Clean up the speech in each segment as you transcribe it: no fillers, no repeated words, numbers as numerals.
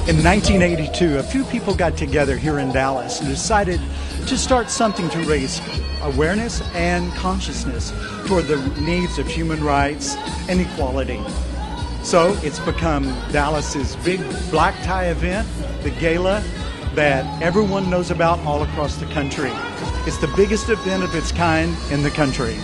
In 1982, a few people got together here in Dallas and decided to start something to raise awareness and consciousness toward the needs of human rights and equality. So it's become Dallas's big black tie event, the gala, that everyone knows about all across the country. It's the biggest event of its kind in the country.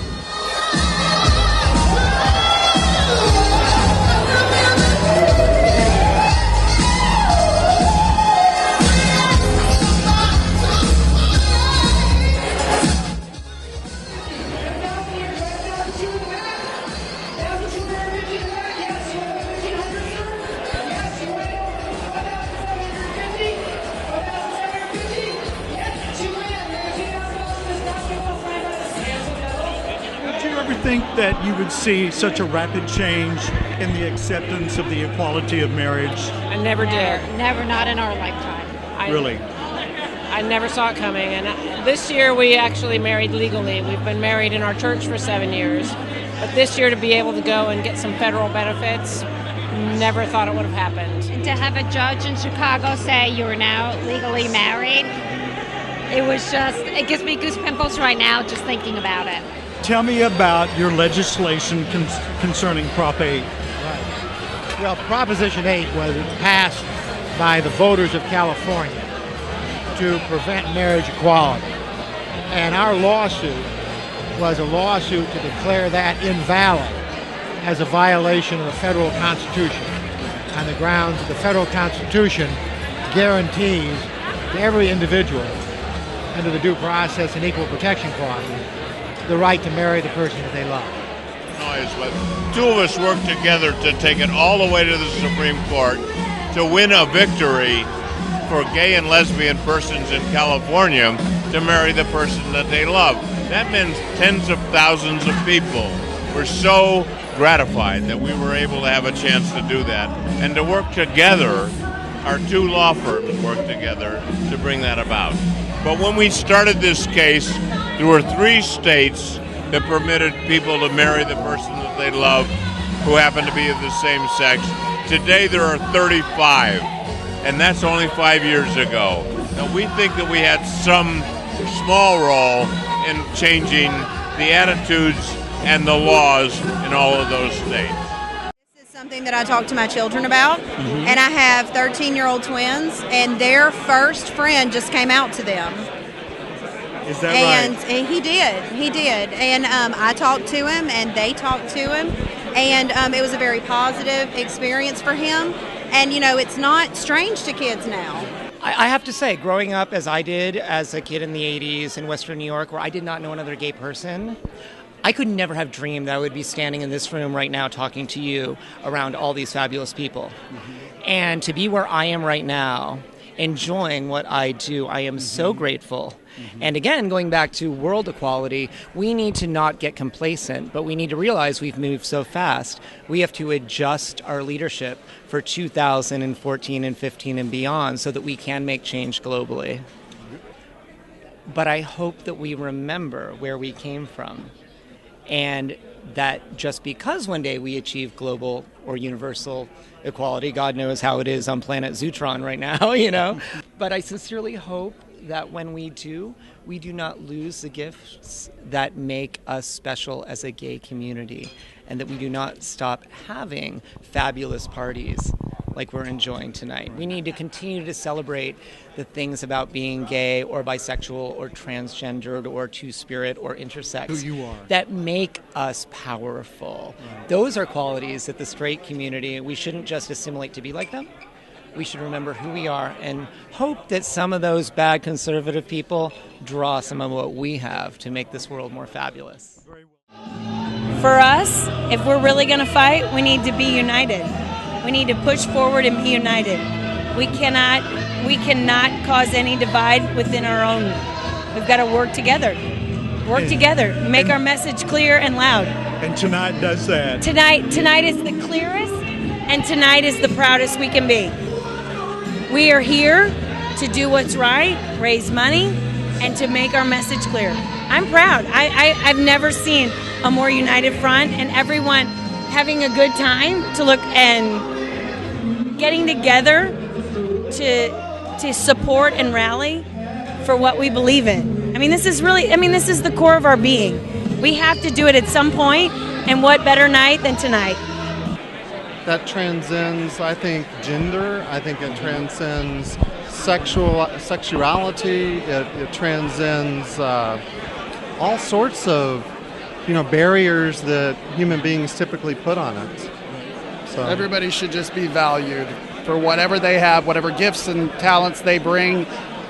Think that you would see such a rapid change in the acceptance of the equality of marriage? I never did. Never, not in our lifetime. Really? I never saw it coming. And this year we actually married legally. We've been married in our church for 7 years. But this year to be able to go and get some federal benefits, never thought it would have happened. And to have a judge in Chicago say you're now legally married, it gives me goosepimples right now just thinking about it. Tell me about your legislation concerning Prop 8. Right. Well, Proposition 8 was passed by the voters of California to prevent marriage equality. And our lawsuit was a lawsuit to declare that invalid as a violation of the federal Constitution on the grounds that the federal Constitution guarantees to every individual under the Due Process and Equal Protection Clauses the right to marry the person that they love. But two of us worked together to take it all the way to the Supreme Court to win a victory for gay and lesbian persons in California to marry the person that they love. That meant tens of thousands of people were so gratified that we were able to have a chance to do that and to work together. Our two law firms worked together to bring that about. But when we started this case, there were 3 states that permitted people to marry the person that they love who happened to be of the same sex. Today there are 35, and that's only 5 years ago. Now we think that we had some small role in changing the attitudes and the laws in all of those states. This is something that I talk to my children about, and I have 13-year-old twins, and their first friend just came out to them. Is that right? And he did. And I talked to him, and they talked to him, and it was a very positive experience for him. And, it's not strange to kids now. I have to say, growing up as I did as a kid in the 80s in Western New York, where I did not know another gay person, I could never have dreamed that I would be standing in this room right now talking to you around all these fabulous people. And to be where I am right now, enjoying what I do, I am so grateful. And again, going back to world equality, we need to not get complacent, but we need to realize we've moved so fast. We have to adjust our leadership for 2014 and 15 and beyond so that we can make change globally. But I hope that we remember where we came from, and that just because one day we achieve global or universal equality, God knows how it is on planet Zootron right now, But I sincerely hope that when we do not lose the gifts that make us special as a gay community, and that we do not stop having fabulous parties like we're enjoying tonight. We need to continue to celebrate the things about being gay or bisexual or transgendered or two-spirit or intersex Who you are. that make us powerful. Right. Those are qualities that the straight community, we shouldn't just assimilate to be like them. We should remember who we are and hope that some of those bad conservative people draw some of what we have to make this world more fabulous. For us, if we're really going to fight, we need to be united. We need to push forward and be united. We cannot cause any divide within our own. We've got to work together. Make our message clear and loud. And tonight does that. Tonight is the clearest, and tonight is the proudest we can be. We are here to do what's right, raise money, and to make our message clear. I'm proud. I've never seen a more united front, and everyone having a good time to look and getting together to support and rally for what we believe in. I mean, this is the core of our being. We have to do it at some point, and what better night than tonight? That transcends, I think, gender. I think it transcends sexuality. It transcends all sorts of, barriers that human beings typically put on it. So everybody should just be valued for whatever they have, whatever gifts and talents they bring.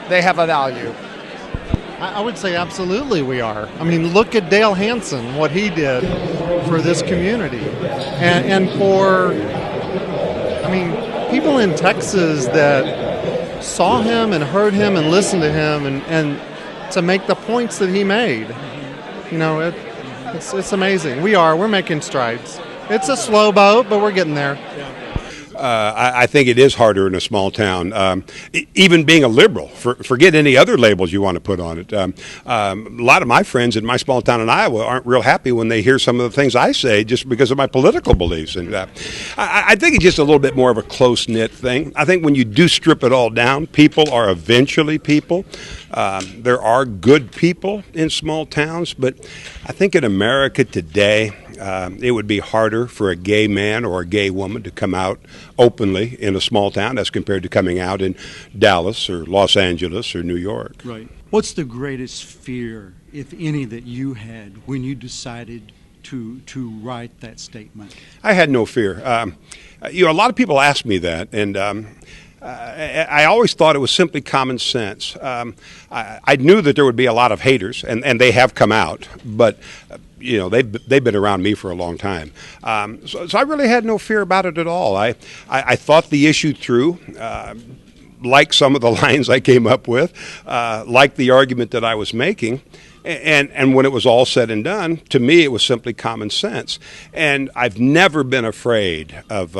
They have a value. I would say absolutely we are. I mean, look at Dale Hansen, what he did for this community. And for, people in Texas that saw him and heard him and listened to him and to make the points that he made. It's amazing. We're making strides. It's a slow boat, but we're getting there. I think it is harder in a small town. Even being a liberal, forget any other labels you want to put on it. A lot of my friends in my small town in Iowa aren't real happy when they hear some of the things I say just because of my political beliefs. And I think it's just a little bit more of a close-knit thing. I think when you do strip it all down, people are eventually people. There are good people in small towns, but I think in America today, it would be harder for a gay man or a gay woman to come out openly in a small town as compared to coming out in Dallas or Los Angeles or New York. Right. What's the greatest fear, if any, that you had when you decided to write that statement? I had no fear. A lot of people ask me that, and I always thought it was simply common sense. I knew that there would be a lot of haters, and they have come out, but they've been around me for a long time. So I really had no fear about it at all. I thought the issue through, like some of the lines I came up with, like the argument that I was making. And when it was all said and done, to me it was simply common sense. And I've never been afraid of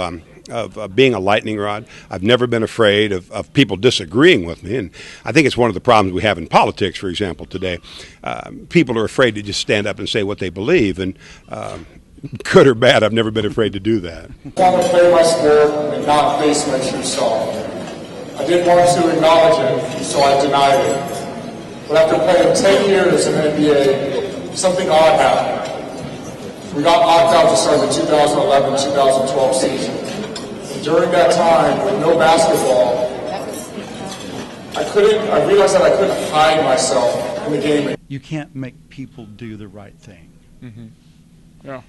being a lightning rod. I've never been afraid of people disagreeing with me. And I think it's one of the problems we have in politics, for example, today. People are afraid to just stand up and say what they believe. And good or bad, I've never been afraid to do that. I want to play my sport and not face my true self. I didn't want to acknowledge it, so I denied it. But after playing 10 years in the NBA, something odd happened. We got knocked out to start the 2011-2012 season. During that time, with no basketball, I realized that I couldn't hide myself in the game. You can't make people do the right thing. Mm-hmm. Yeah.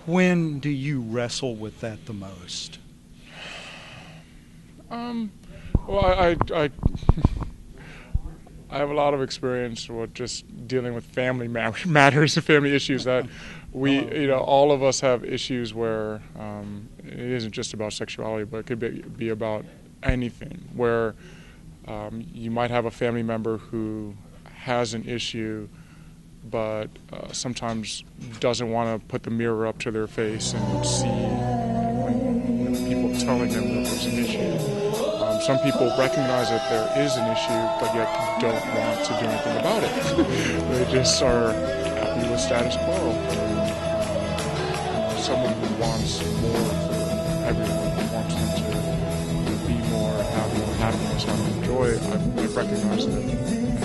When do you wrestle with that the most? Well, I have a lot of experience with just dealing with family matters and family issues that all of us have issues where it isn't just about sexuality, but it could be about anything, where you might have a family member who has an issue, but sometimes doesn't want to put the mirror up to their face and see when people telling them that there's an issue. Some people recognize that there is an issue, but yet don't want to do anything about it. They just are happy with status quo. Someone who wants more for everyone, wants them to be more, have more happiness, have more joy. I recognize that the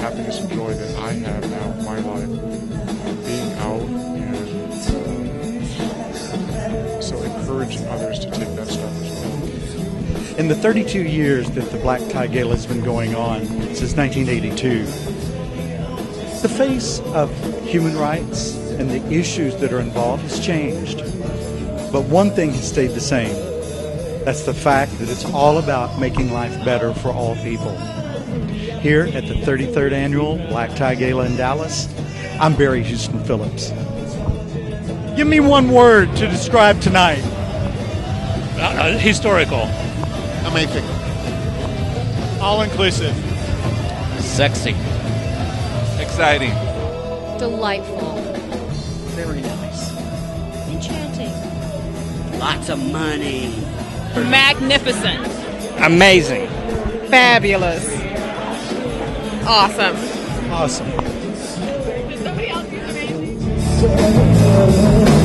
happiness and joy that I have now in my life, being out and so encouraging others to take that step as well. In the 32 years that the Black Tie Gala has been going on, since 1982, the face of human rights and the issues that are involved has changed. But one thing has stayed the same. That's the fact that it's all about making life better for all people. Here at the 33rd Annual Black Tie Gala in Dallas, I'm Barry Houston Phillips. Give me one word to describe tonight. Historical. Amazing. All-inclusive. Sexy. Exciting. Delightful. Very nice. Enchanting. Lots of money. Magnificent. Amazing. Fabulous. Awesome. Awesome. Did somebody else use the name?